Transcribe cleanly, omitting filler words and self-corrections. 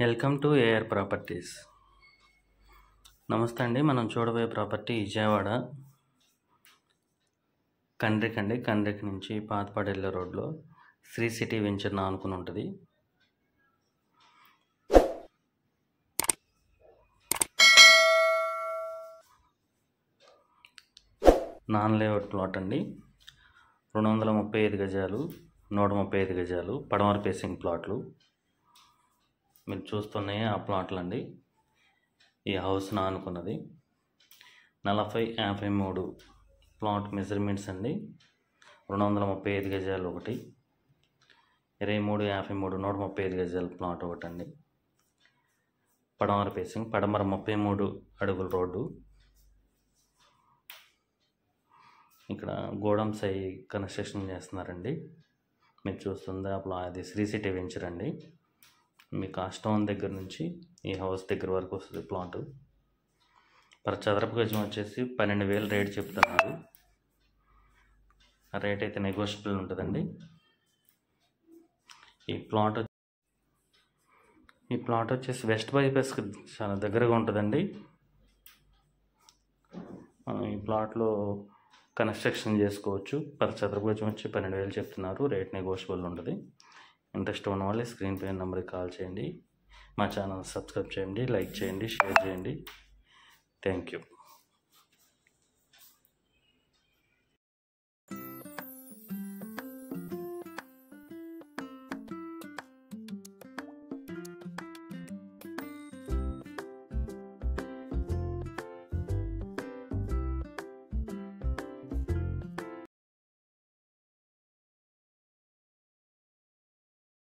Welcome to AR properties. నమస్తే అండి. మనం చూడబోయే ప్రాపర్టీ విజయవాడ కండ్రికి నుంచి పాతపాడెళ్ళే రోడ్లో శ్రీ సిటీ వెంచర్ ఆనుకుని ఉంటుంది. నాన్ లేఅవుట్ ప్లాట్ అండి. 235 గజాలు, 135 గజాలు పడమర ఫేసింగ్ ప్లాట్లు. మీరు చూస్తున్నాయి ఆ ప్లాట్లు అండి. ఈ హౌస్ ఆనుకున్నది 40-53 ప్లాట్ మెజర్మెంట్స్ అండి. 235 గజాలు ఒకటి, 23-53 135 గజాల ప్లాట్ ఒకటి అండి. పడమర ఫేసింగ్, పడమర 33 అడుగుల రోడ్డు. ఇక్కడ గోడౌన్స్ అయి కన్స్ట్రక్షన్ చేస్తున్నారండి. మీరు చూస్తుంది అది శ్రీ సిటీ వెంచర్ అండి. మీకు ఆ స్టోన్ దగ్గర నుంచి ఈ హౌస్ దగ్గర వరకు వస్తుంది ప్లాట్. పర్ చదరపు గజం వచ్చేసి 12,000 రేట్ చెప్తున్నారు. ఆ రేట్ అయితే నెగోషియబుల్ ఉంటుందండి. ఈ ప్లాట్ వచ్చేసి వెస్ట్ బైపాస్కి చాలా దగ్గరగా ఉంటుందండి. ఈ ప్లాట్లో కన్స్ట్రక్షన్ చేసుకోవచ్చు. పర్ చదరపు గజం వచ్చి 12,000 చెప్తున్నారు. రేట్ నెగోషియబుల్ ఉంటుంది. ఇంట్రెస్ట్ ఉన్న వాళ్ళు స్క్రీన్ పై నెంబర్కి కాల్ చేయండి. మా ఛానల్ సబ్స్క్రైబ్ చేయండి, లైక్ చేయండి, షేర్ చేయండి. Thank you.